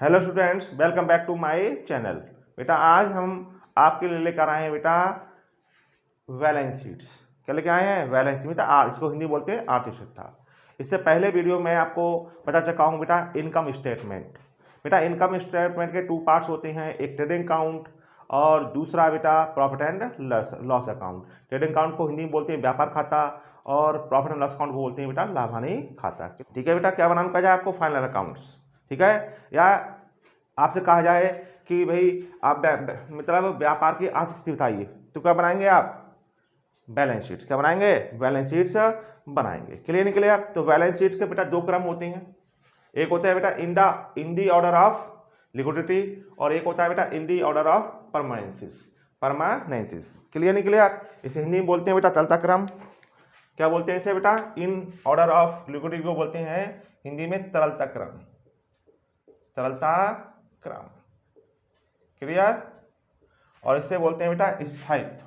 Hello students, welcome back to my channel. बेटा आज हम आपके लिए लेकर आए हैं बेटा बैलेंस शीट्स। क्या लेके आए हैं? Balance sheet. बेटा इसको हिंदी बोलते हैं आर्थिक चिट्ठा। इससे पहले वीडियो में आपको बता चुका हूँ बेटा इनकम स्टेटमेंट। बेटा इनकम स्टेटमेंट के टू पार्ट्स होते हैं, एक ट्रेडिंग अकाउंट और दूसरा बेटा profit and loss account. Trading account को हिंदी में बोलते हैं व्यापार खाता और प्रॉफिट एंड लॉस अकाउंट को बोलते हैं बेटा लाभ हानि खाता। ठीक है बेटा, क्या बनाना कहा जाए आपको? Final accounts. ठीक है, या आपसे कहा जाए कि भाई आप मतलब व्यापार की आर्थिक स्थिति बताइए, तो क्या बनाएंगे आप? Balance sheets. क्या बनाएंगे? बैलेंस शीट्स बनाएंगे। क्लियर नहीं क्लियर? तो बैलेंस शीट्स के बेटा दो क्रम होते हैं, एक होता है बेटा इन दी ऑर्डर ऑफ लिक्विडिटी और एक होता है बेटा इन दी ऑर्डर ऑफ परमानेंसिस। क्लियर नहीं क्लियर? इसे हिंदी में बोलते हैं बेटा चलता क्रम। क्या बोलते हैं इसे बेटा? इन ऑर्डर ऑफ लिक्विडिटी को बोलते हैं हिंदी में तरलता क्रम। तरलता क्रम। क्लियर? और इसे बोलते हैं बेटा स्थायित्व।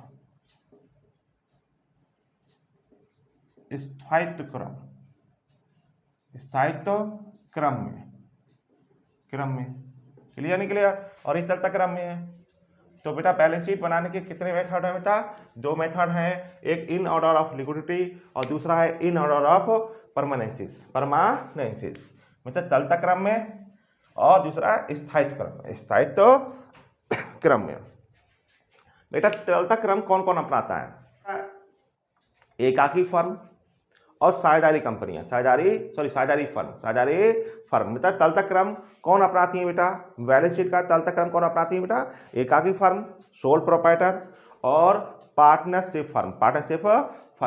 स्थायित्व क्रम। स्थायित्व क्रम में। क्लियर नहीं क्लियर? और ये चलता क्रम में है। तो बेटा बैलेंस शीट बनाने के कितने मेथड हैं बेटा? दो मेथड हैं, एक इन ऑर्डर ऑफ लिक्विडिटी और दूसरा है इन ऑर्डर ऑफ परमानेंसिस मतलब चलता क्रम में, और दूसरा स्थायित्व क्रम में। बेटा चलता क्रम कौन कौन अपनाता है? एकाकी फर्म और साझेदारी कंपनियां, साझेदारी फर्म। बेटा तलता क्रम कौन अपनाती है बेटा? बैलेंस शीट का तलता क्रम कौन अपनाती है बेटा? एकाकी फर्म, सोल प्रोप्राइटर और पार्टनरशिप फर्म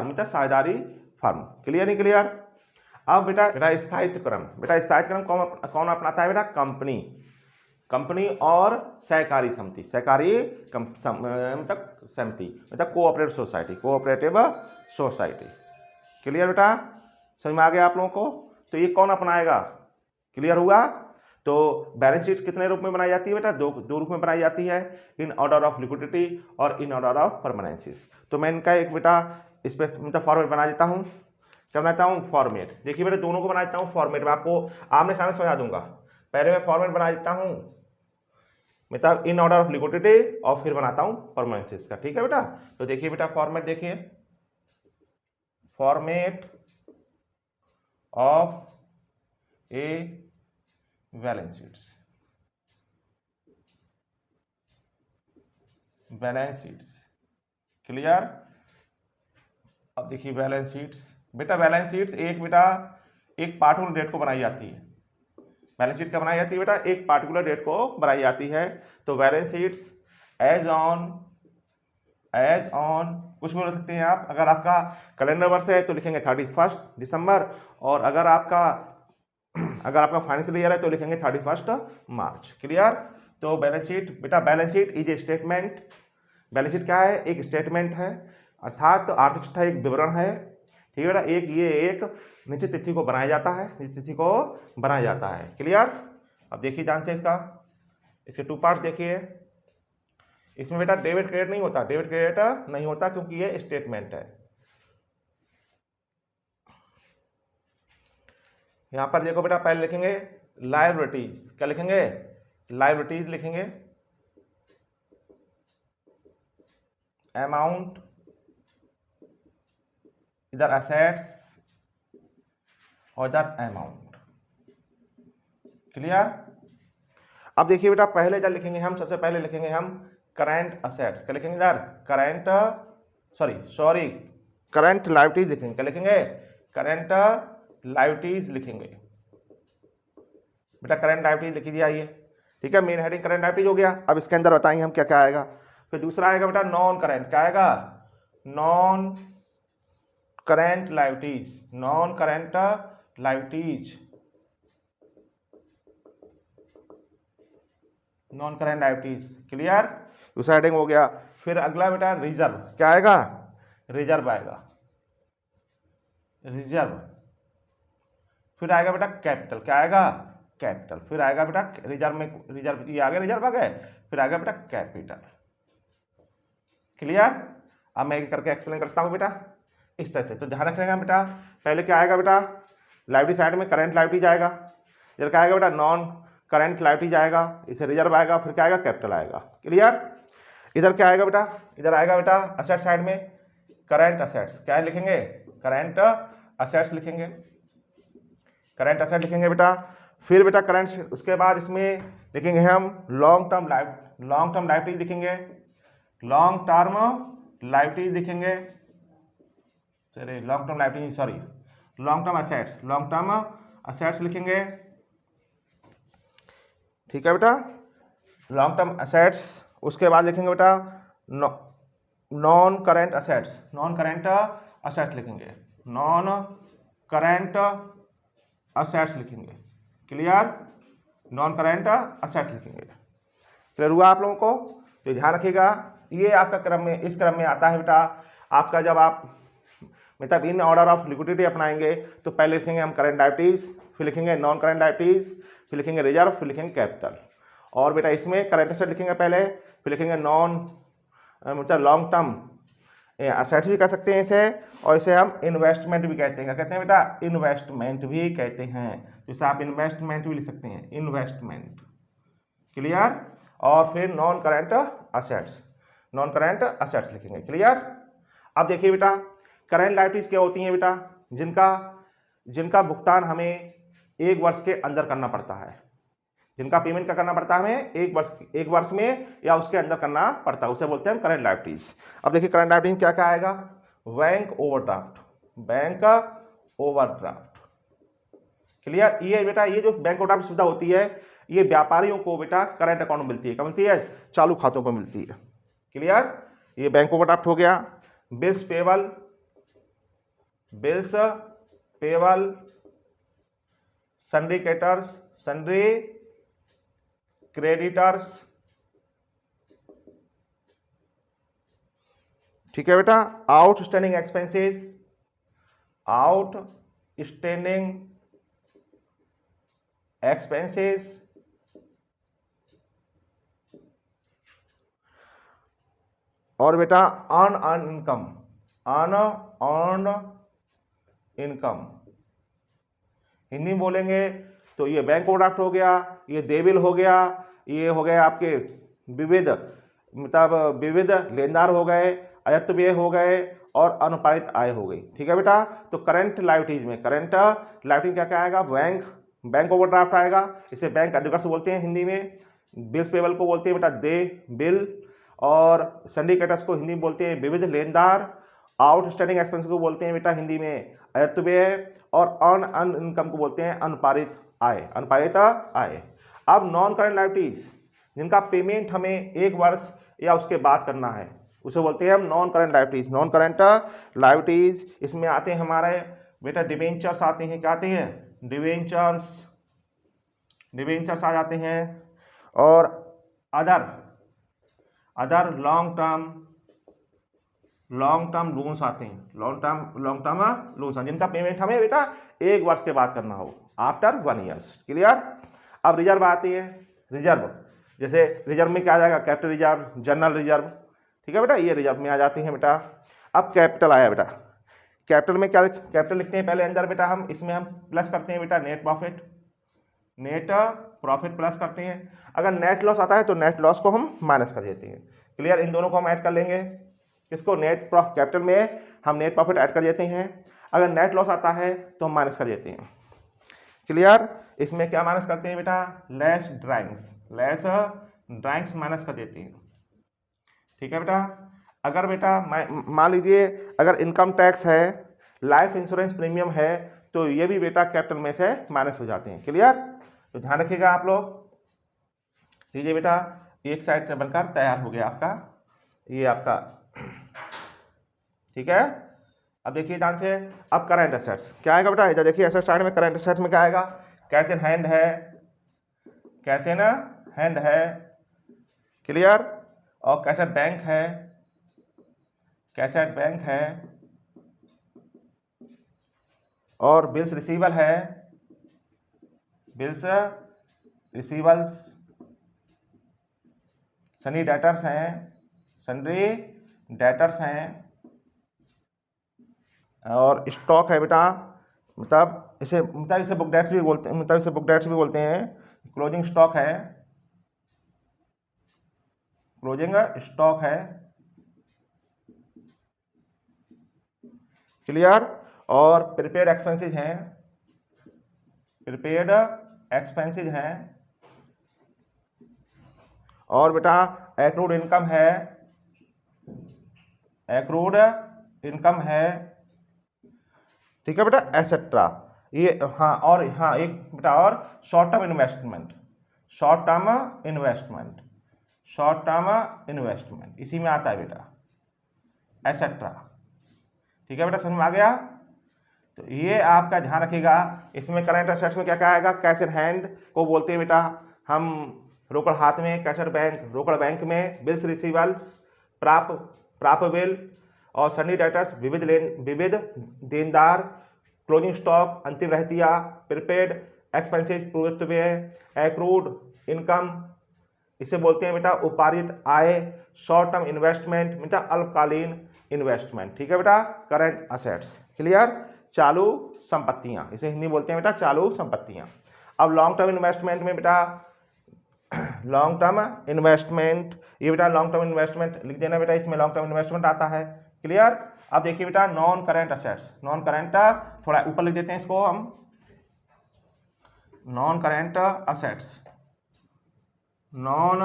बेटा साझेदारी फर्म। क्लियर नहीं क्लियर? अब बेटा स्थायित्व क्रम कौन अपनाता है बेटा? कंपनी और सहकारी मतलब कोऑपरेटिव सोसाइटी। क्लियर बेटा? समझ में आ गया आप लोगों को? तो ये कौन अपनाएगा? क्लियर हुआ? तो बैलेंस शीट कितने रूप में बनाई जाती है बेटा? दो रूप में बनाई जाती है, इन ऑर्डर ऑफ लिक्विडिटी और इन ऑर्डर ऑफ परमानेंसिस। तो मैं इनका एक बेटा इस पर मतलब फॉर्मेट बना देता हूँ। क्या बनाता हूँ? फॉर्मेट। देखिए बेटा दोनों को बना देता हूँ फॉर्मेट में, आपको आमने सामने समझा दूंगा। पहले मैं फॉर्मेट बना देता हूँ मतलब इन ऑर्डर ऑफ लिक्विडिटी और फिर बनाता हूँ परमानेंसिस का। ठीक है बेटा? तो देखिए बेटा फॉर्मेट देखिए, format of a balance sheets. Clear? अब देखिए बैलेंस शीट्स। बेटा बैलेंस शीट्स एक पार्टिकुलर डेट को बनाई जाती है। बैलेंस शीट क्या बनाई जाती है बेटा? एक पार्टिकुलर डेट को बनाई जाती है। तो बैलेंस शीट्स एज ऑन कुछ भी बोल सकते हैं आप। अगर आपका कैलेंडर वर्ष है तो लिखेंगे 31 दिसंबर, और अगर आपका फाइनेंशियल ईयर है तो लिखेंगे 31 मार्च। क्लियर? तो balance sheet is a statement. Balance sheet क्या है? एक स्टेटमेंट है, अर्थात तो आर्थिक चिट्ठा एक विवरण है। ठीक है बेटा? एक निश्चित तिथि को बनाया जाता है। क्लियर? अब देखिए ध्यान से इसके टू पार्ट देखिए। इसमें बेटा डेबिट क्रेडिट नहीं होता, क्योंकि ये स्टेटमेंट है। यहां पर देखो बेटा, पहले लिखेंगे लायबिलिटीज। क्या लिखेंगे? लायबिलिटीज लिखेंगे। अमाउंट इधर एसेट्स और इधर अमाउंट। क्लियर? अब देखिए बेटा पहले इधर लिखेंगे हम, सबसे पहले लिखेंगे हम करंट असेट्स। क्या लिखेंगे इधर? करंट लायबिलिटीज लिखेंगे। क्या लिखेंगे? करंट लायबिलिटीज लिखेंगे। बेटा करंट लायबिलिटीज लिख दिया ये। ठीक है, मेन हेडिंग करंट लायबिलिटीज हो गया। अब इसके अंदर बताएंगे हम क्या क्या आएगा। फिर दूसरा आएगा बेटा नॉन करंट। क्या आएगा? Non current liabilities. क्लियर? दूसरा हेडिंग हो गया। फिर अगला बेटा रिजर्व। क्या आएगा? रिजर्व आएगा। फिर आएगा बेटा कैपिटल। क्या आएगा? कैपिटल। फिर आएगा बेटा रिजर्व आ गए। फिर आएगा बेटा कैपिटल। क्लियर? अब मैं करके एक्सप्लेन करता हूं बेटा इस तरह से। तो ध्यान रखिएगा बेटा, पहले क्या आएगा बेटा? लायबिलिटी साइड में करंट लायबिलिटी जाएगा। इधर क्या आएगा बेटा? नॉन करंट लायबिलिटीज आएगा, इसे रिजर्व आएगा, फिर क्या आएगा, कैपिटल आएगा। क्लियर। इधर क्या आएगा बेटा, इधर आएगा बेटा असेट साइड में करंट असेट्स, क्या लिखेंगे, करंट असेट्स लिखेंगे, करंट असेट लिखेंगे बेटा। फिर बेटा करंट, उसके बाद इसमें लिखेंगे हम लॉन्ग टर्म लायबिलिटीज लिखेंगे, लॉन्ग टर्म लायबिलिटीज लिखेंगे, sorry long term liabilities, sorry long term assets लिखेंगे। ठीक है बेटा, लॉन्ग टर्म असेट्स। उसके बाद लिखेंगे बेटा नॉन करेंट असेट्स लिखेंगे, नॉन करेंट असेट्स लिखेंगे। क्लियर, नॉन करेंट असेट्स लिखेंगे। क्लियर हुआ आप लोगों को। तो ध्यान रखिएगा, ये आपका क्रम में, इस क्रम में आता है बेटा आपका, जब आप मतलब इन ऑर्डर ऑफ लिक्विडिटी अपनाएंगे तो पहले लिखेंगे हम करंट लायबिलिटीज, फिर लिखेंगे नॉन करंट लायबिलिटीज, फिर लिखेंगे रिजर्व, फिर लिखेंगे कैपिटल। और बेटा इसमें करंट असेट लिखेंगे पहले, फिर लिखेंगे नॉन मतलब लॉन्ग टर्म असेट्स भी कह सकते हैं इसे, और इसे हम इन्वेस्टमेंट भी कहते हैं। क्या कहते हैं बेटा, इन्वेस्टमेंट भी कहते हैं। जैसे आप इन्वेस्टमेंट भी लिख सकते हैं, इन्वेस्टमेंट। क्लियर। और फिर नॉन करंट असेट्स लिखेंगे। क्लियर। अब देखिए बेटा करंट लायबिलिटीज क्या होती हैं बेटा, जिनका भुगतान हमें 1 वर्ष के अंदर करना पड़ता है, जिनका पेमेंट का करना पड़ता है हमें 1 वर्ष में या उसके अंदर करना पड़ता है, उसे बोलते हैं करंट लायबिलिटीज। अब देखिए करंट लायबिलिटीज क्या क्या आएगा, बैंक ओवरड्राफ्ट। क्लियर। ये बेटा ये जो बैंक ओवरड्राफ्ट सुविधा होती है, ये व्यापारियों को बेटा करंट अकाउंट में मिलती है। क्या मिलती है, चालू खातों पर मिलती है। क्लियर। ये बैंक ओवरड्राफ्ट हो गया। Bills payable, sundry creditors. ठीक है बेटा। आउटस्टैंडिंग एक्सपेंसेस, और बेटा अनअर्न्ड इनकम। हिंदी में बोलेंगे तो ये बैंक ओवरड्राफ्ट हो गया, ये देबिल हो गया, ये हो गए आपके विविध लेनदार हो गए, अयत्त व्यय हो गए, और अनुपालित आय हो गई। ठीक है बेटा। तो करंट लायबिलिटीज क्या क्या आएगा, बैंक ओवरड्राफ्ट आएगा, इसे बैंक अधिग्रहण बोलते हैं हिंदी में। बिल्स पेबल को बोलते हैं बेटा बिल, और सिंडिकेटर्स को हिंदी में बोलते हैं विविध लेनदार। आउटस्टैंडिंग एक्सपेंस को बोलते हैं बेटा हिंदी में अयत्त व्यय, और अनअर्न्ड इनकम को बोलते हैं अनुपालित आय। अब नॉन करंट लायबिलिटीज, जिनका पेमेंट हमें 1 वर्ष या उसके बाद करना है, उसे बोलते हैं हम नॉन करंट लायबिलिटीज। इसमें आते हैं हमारे बेटा डिबेंचर्स आते हैं, क्या आते हैं, डिबेंचर्स आ जाते हैं, और अदर लॉन्ग टर्म लोन्स आते हैं, लॉन्ग टर्म लोन्स, जिनका पेमेंट हमें बेटा 1 वर्ष के बाद करना हो, आफ्टर 1 ईयर्स। क्लियर। अब रिजर्व आती है, रिजर्व, जैसे रिजर्व में क्या आ जाएगा, कैपिटल रिजर्व, जनरल रिजर्व। ठीक है बेटा, ये रिजर्व में आ जाती हैं बेटा। अब कैपिटल आया बेटा, कैपिटल में क्या, कैपिटल लिखते हैं पहले अंदर बेटा हम, इसमें हम प्लस करते हैं बेटा नेट प्रॉफिट प्लस करते हैं। अगर नेट लॉस आता है तो नेट लॉस को हम माइनस कर देते हैं। क्लियर। इन दोनों को हम ऐड कर लेंगे, इसको कैपिटल में हम नेट प्रॉफिट ऐड कर देते हैं। अगर नेट लॉस आता है तो हम माइनस कर देते हैं। क्लियर। इसमें क्या माइनस करते हैं बेटा, लेस ड्राइंग्स माइनस कर देते हैं। ठीक है बेटा। अगर बेटा मान लीजिए अगर इनकम टैक्स है, लाइफ इंश्योरेंस प्रीमियम है, तो ये भी बेटा कैपिटल में से माइनस हो जाते हैं। क्लियर। तो ध्यान रखिएगा आप लोग। लीजिए बेटा, एक साइड से बनकर तैयार हो गया आपका, ये आपका। ठीक है। अब देखिए ध्यान से, अब करंट असेट्स क्या आएगा बेटा, इधर देखिए एसेट साइड में, करंट असेट्स में क्या आएगा, कैश इन हैंड है। क्लियर। और कैश एट बैंक है, और बिल्स रिसीवल्स, सन्ड्री डेटर्स हैं, और स्टॉक है बेटा, मतलब इसे बुक डेट्स भी बोलते हैं, क्लोजिंग स्टॉक है, क्लोजिंग स्टॉक है, क्लियर। और प्रीपेड एक्सपेंसेज हैं, प्रीपेड एक्सपेंसेज हैं, और बेटा एक्रूड इनकम है, एक्रूड इनकम है, ठीक है बेटा, एसेट्रा। ये हाँ, और हाँ एक बेटा और short term investment, short term investment, short term investment इसी में आता है बेटा, एसेट्रा। ठीक है बेटा, समझ में आ गया। तो ये आपका ध्यान रखिएगा। इसमें करंट असेट्स में क्या क्या आएगा, कैश इन हैंड को बोलते हैं बेटा हम, रोकड़ हाथ में, कैश बैंक, रोकड़ बैंक में, बिल्स रिसीवल्स, प्राप्य बिल, और सनी डेटर्स, विविध देनदार, क्लोजिंग स्टॉक, अंतिम रहतिया, प्रीपेड एक्सपेंसेज, पूर्व व्यय, एक्रूड इनकम, इसे बोलते हैं बेटा उपार्जित आय, शॉर्ट टर्म इन्वेस्टमेंट बेटा अल्पकालीन इन्वेस्टमेंट। ठीक है बेटा, करंट असेट्स, क्लियर। चालू संपत्तियां, इसे हिंदी में बोलते हैं बेटा चालू संपत्तियां। अब लॉन्ग टर्म इन्वेस्टमेंट में बेटा, लॉन्ग टर्म इन्वेस्टमेंट, ये बेटा लॉन्ग टर्म इन्वेस्टमेंट लिख देना बेटा, इसमें लॉन्ग टर्म इन्वेस्टमेंट आता है, क्लियर। अब देखिए बेटा non current assets, non current थोड़ा ऊपर लिख देते हैं इसको हम, non current assets, non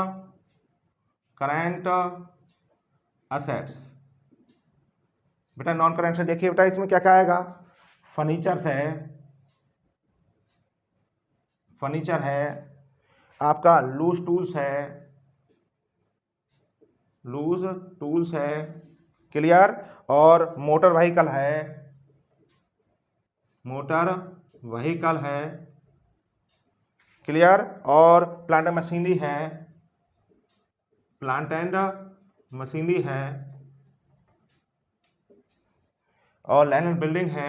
current assets बेटा, नॉन करेंट से देखिए बेटा इसमें क्या क्या आएगा, फर्नीचर्स है, फर्नीचर है, आपका लूज टूल्स है, लूज टूल्स है, क्लियर। और मोटर व्हीकल है, मोटर व्हीकल है, क्लियर। और प्लांट एंड मशीनरी है, प्लांट एंड मशीनरी है, और लैंड एंड बिल्डिंग है,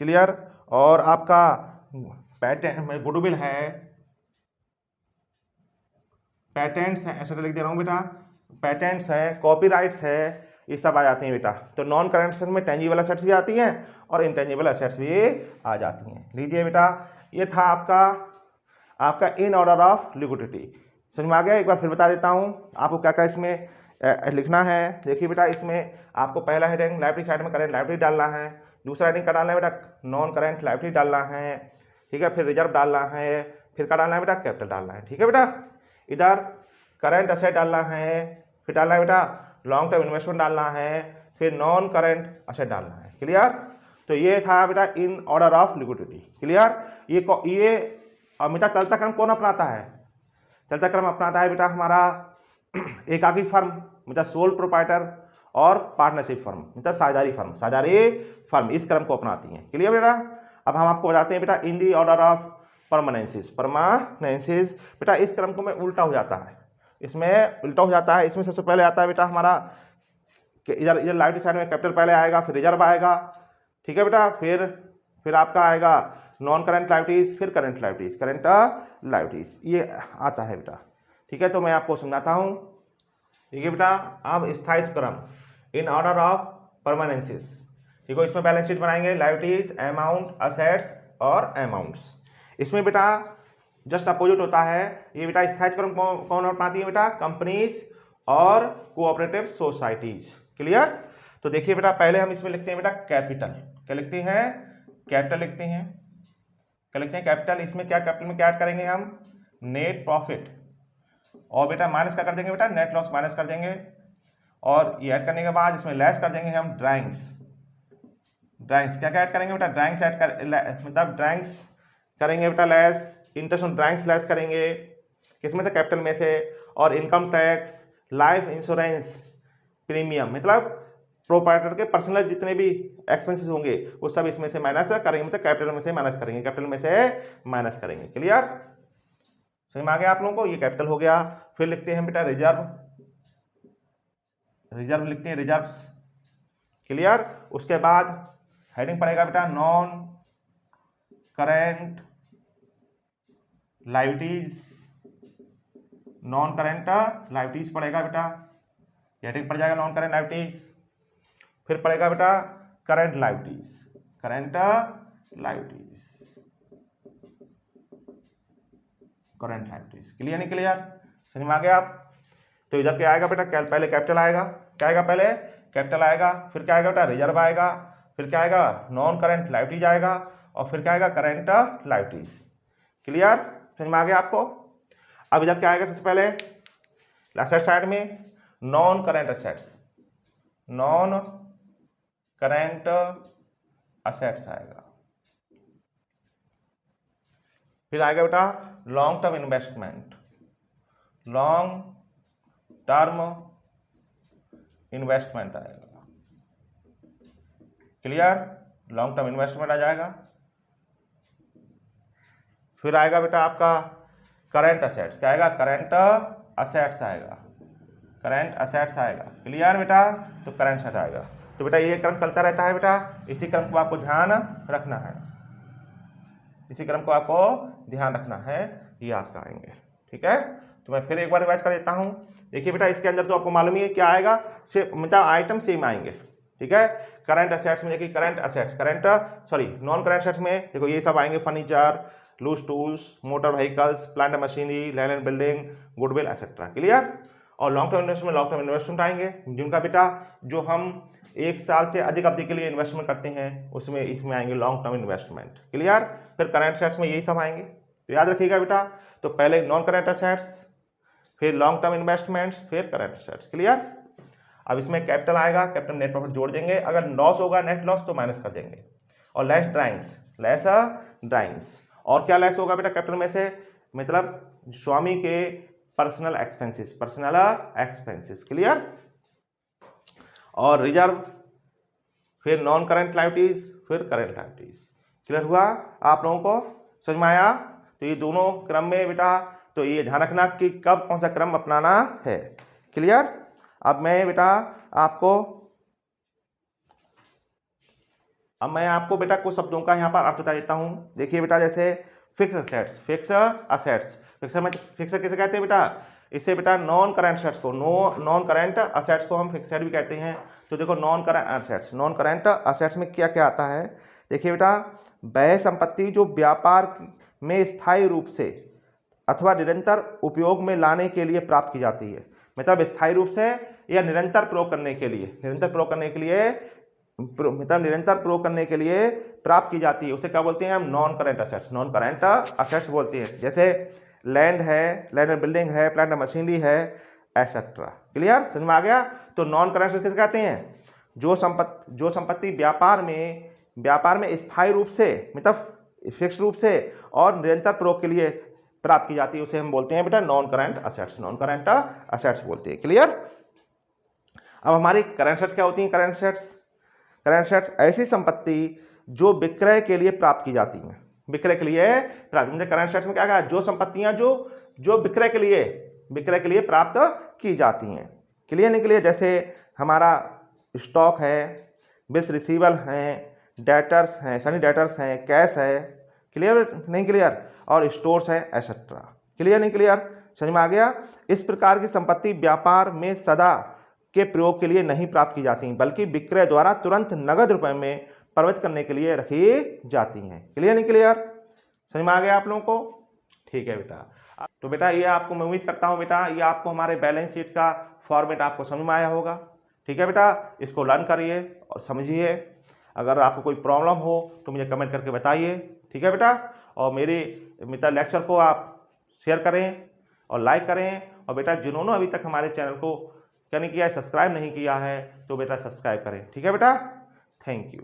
क्लियर। और आपका पैटेंट गुडविल है, पैटेंट्स है, ऐसा लिख दे रहा हूँ बेटा, पैटेंट्स है, कॉपीराइट्स है, ये सब आ जाती हैं बेटा। तो नॉन करेंट असेट्स में टेंजिबल असेट्स भी आती हैं और इंटेंजिबल असेट्स भी आ जाती हैं। लीजिए बेटा, ये था आपका इन ऑर्डर ऑफ लिक्विडिटी। समझ में आ गया। एक बार फिर बता देता हूँ आपको क्या क्या इसमें लिखना है। देखिए बेटा, इसमें आपको पहला हेडिंग लायबिलिटी साइड में करेंट लायबिलिटी डालना है, दूसरा हेडिंग का डालना है बेटा नॉन करेंट लायबिलिटी डालना है, ठीक है। फिर रिजर्व डालना है, फिर क्या डालना है बेटा कैपिटल डालना है, ठीक है बेटा। इधर करंट असेट डालना है, फिर डालना है बेटा लॉन्ग टर्म इन्वेस्टमेंट डालना है, फिर नॉन करंट असेट डालना है, क्लियर। तो ये था बेटा in order of liquidity, clear. ये बेटा चलता क्रम कौन अपनाता है, चलता क्रम अपनाता है बेटा हमारा एकाकी फर्म मतलब सोल प्रोप्राइटर और पार्टनरशिप फर्म मतलब साझेदारी फर्म इस क्रम को अपनाती हैं, क्लियर बेटा। अब हम आपको बताते हैं बेटा इन दी ऑर्डर ऑफ परमानेंसिस बेटा इस क्रम को में उल्टा हो जाता है, इसमें उल्टा हो जाता है। इसमें सबसे पहले आता है बेटा हमारा इधर लायबिलिटी साइड में कैपिटल पहले आएगा, फिर रिजर्व आएगा, ठीक है बेटा। फिर आपका आएगा नॉन करंट लायबिलिटीज, फिर करंट लायबिलिटीज ये आता है बेटा, ठीक है। तो मैं आपको समझाता हूँ। ठीक है बेटा, अब स्थायित्व क्रम इन ऑर्डर ऑफ परमानेंसिस, ठीक है। इसमें बैलेंस शीट बनाएंगे, लायबिलिटीज, अमाउंट, असेट्स और अमाउंट्स। इसमें बेटा जस्ट अपोजिट होता है। ये बेटा स्थायित्व क्रम कौन अपनाती है बेटा, कंपनीज और कोऑपरेटिव सोसाइटीज, क्लियर। तो देखिए बेटा पहले हम इसमें लिखते हैं बेटा कैपिटल, क्या लिखते हैं, कैपिटल लिखते हैं, क्या लिखते हैं कैपिटल। इसमें क्या कैपिटल में क्या ऐड करेंगे हम, नेट प्रॉफिट, और बेटा माइनस क्या कर देंगे बेटा, नेट लॉस माइनस कर देंगे। और ये ऐड करने के बाद इसमें लेस कर देंगे हम ड्राइंग्स क्या क्या ऐड करेंगे बेटा, ड्राइंग्स ऐड कर मतलब ड्राइंग्स करेंगे बेटा less, interest on drawings less करेंगे, किसमें से, कैपिटल में से। और income tax, life insurance premium मतलब प्रोप्राइटर के पर्सनल जितने भी एक्सपेंसेस होंगे वो सब इसमें से माइनस करेंगे, मतलब कैपिटल में से माइनस करेंगे, कैपिटल में से माइनस करेंगे, क्लियर। समझ में आ गया आप लोगों को, ये कैपिटल हो गया। फिर लिखते हैं बेटा रिजर्व लिखते हैं, रिजर्व्स, क्लियर। उसके बाद हेडिंग पड़ेगा बेटा non current liabilities, non current liabilities पड़ेगा बेटा, हेडिंग पड़ जाएगा नॉन करेंट लायबिलिटीज। फिर पड़ेगा बेटा current liabilities, current liabilities, current liabilities. Clear नहीं क्लियर, समझ में आ गया आप? तो इधर क्या आएगा बेटा, पहले कैपिटल आएगा, क्या आएगा, पहले कैपिटल आएगा, फिर क्या आएगा बेटा, रिजर्व आएगा, फिर क्या आएगा, नॉन करंट लाइबिलिटीज आएगा, और फिर क्या आएगा, करंट लाइबिलिटीज। क्लियर, समझ में आ गया आपको? अब इधर क्या आएगा, सबसे पहले एसेट साइड में non current assets, non current assets आएगा, फिर आएगा बेटा long term investment, long term investment आएगा। क्लियर, लॉन्ग टर्म इन्वेस्टमेंट आ जाएगा। फिर आएगा बेटा आपका करंट असेट्स, क्या आएगा, करंट असेट्स आएगा, करंट असेट्स आएगा। क्लियर बेटा, तो करंट असेट आएगा। तो बेटा ये क्रम चलता रहता है बेटा, इसी क्रम को आपको ध्यान रखना है, इसी क्रम को आपको ध्यान रखना है, ये आपका आएंगे। ठीक है, तो मैं फिर एक बार रिवाइज कर देता हूँ। देखिए बेटा इसके अंदर तो आपको मालूम ही है क्या आएगा, मतलब आइटम सेम आएंगे। ठीक है, करंट असेट्स में देखिए current assets, non current assets में देखो ये सब आएंगे, furniture, loose tools, motor vehicles, plant machinery, land and building, goodwill etcetera. Clear, और long term investment, long term investment आएंगे जिनका बेटा जो हम 1 साल से अधिक अवधि के लिए इन्वेस्टमेंट करते हैं, उसमें इसमें आएंगे लॉन्ग टर्म इन्वेस्टमेंट। क्लियर, फिर करंट असेट्स में यही सब आएंगे, तो याद रखिएगा बेटा। तो पहले नॉन करंट असेट्स, फिर लॉन्ग टर्म इन्वेस्टमेंट्स, फिर करंट असेट्स। क्लियर, अब इसमें कैपिटल आएगा, कैपिटल नेट प्रॉफिट जोड़ देंगे, अगर लॉस होगा नेट लॉस तो माइनस कर देंगे, और लेस ड्राइंग्स, लेस ड्राइंग्स। और क्या लेस होगा बेटा कैपिटल में से, मतलब स्वामी के personal expenses, personal expenses. Clear, और रिजर्व, फिर नॉन करंट लाइबिलिटीज, फिर करंट लाइबिलिटीज। क्लियर हुआ आप लोगों को, समझ में आया? तो ये दोनों क्रम में बेटा, तो ये ध्यान रखना कि कब कौन सा क्रम अपनाना है। क्लियर, अब मैं बेटा कुछ शब्दों का यहाँ पर अर्थ बता देता हूँ। देखिए बेटा, जैसे fix assets, fix assets, fix किसे कहते हैं बेटा, इससे बेटा नॉन करंट असेट्स को, नॉन करंट असेट्स को हम फिक्सेड भी कहते हैं। तो देखो non current assets, non current assets में क्या क्या आता है, देखिए बेटा, वह संपत्ति जो व्यापार में स्थायी रूप से अथवा निरंतर उपयोग में लाने के लिए प्राप्त की जाती है, मतलब स्थायी रूप से या निरंतर प्रयोग करने के लिए, निरंतर प्रयोग करने के लिए प्राप्त की जाती है, उसे क्या बोलते हैं हम, non current assets, non current assets बोलते हैं। जैसे लैंड है, लैंड एंड बिल्डिंग है, प्लांट मशीनरी है, एक्सेट्रा। क्लियर, समझ में आ गया? तो नॉन करंट असेट्स किसे कहते हैं, जो संपत्ति व्यापार में स्थायी रूप से, मतलब फिक्स रूप से और निरंतर प्रयोग के लिए प्राप्त की जाती है, उसे हम बोलते हैं बेटा non current assets, non current assets बोलते हैं। क्लियर, अब हमारी करंट असेट्स क्या होती हैं? करंट असेट्स ऐसी संपत्ति जो विक्रय के लिए प्राप्त की जाती हैं, विक्रय के लिए प्राप्त, मतलब करंट असेट्स में क्या कहा, जो संपत्तियां जो विक्रय के लिए प्राप्त की जाती हैं। क्लियर नहीं क्लियर? जैसे हमारा स्टॉक है, बिल्स रिसीवेबल हैं, डेटर्स हैं, सनी डेटर्स हैं, कैश है। क्लियर नहीं क्लियर? और स्टोर्स है, एक्सेट्रा। क्लियर नहीं क्लियर? समझ में आ गया? इस प्रकार की संपत्ति व्यापार में सदा के प्रयोग के लिए नहीं प्राप्त की जाती, बल्कि विक्रय द्वारा तुरंत नगद रुपए में परिवर्तित करने के लिए रखी जाती हैं। क्लियर नहीं क्लियर? समझ में आ गया आप लोगों को? ठीक है बेटा। तो बेटा ये आपको, मैं उम्मीद करता हूँ बेटा ये आपको हमारे बैलेंस शीट का फॉर्मेट आपको समझ में आया होगा। ठीक है बेटा, इसको लर्न करिए और समझिए। अगर आपको कोई प्रॉब्लम हो तो मुझे कमेंट करके बताइए। ठीक है बेटा, और मेरे लेक्चर को आप शेयर करें और लाइक करें, और बेटा जिन्होंने अभी तक हमारे चैनल को क्या नहीं किया है, सब्सक्राइब नहीं किया है, तो बेटा सब्सक्राइब करें। ठीक है बेटा, थैंक यू।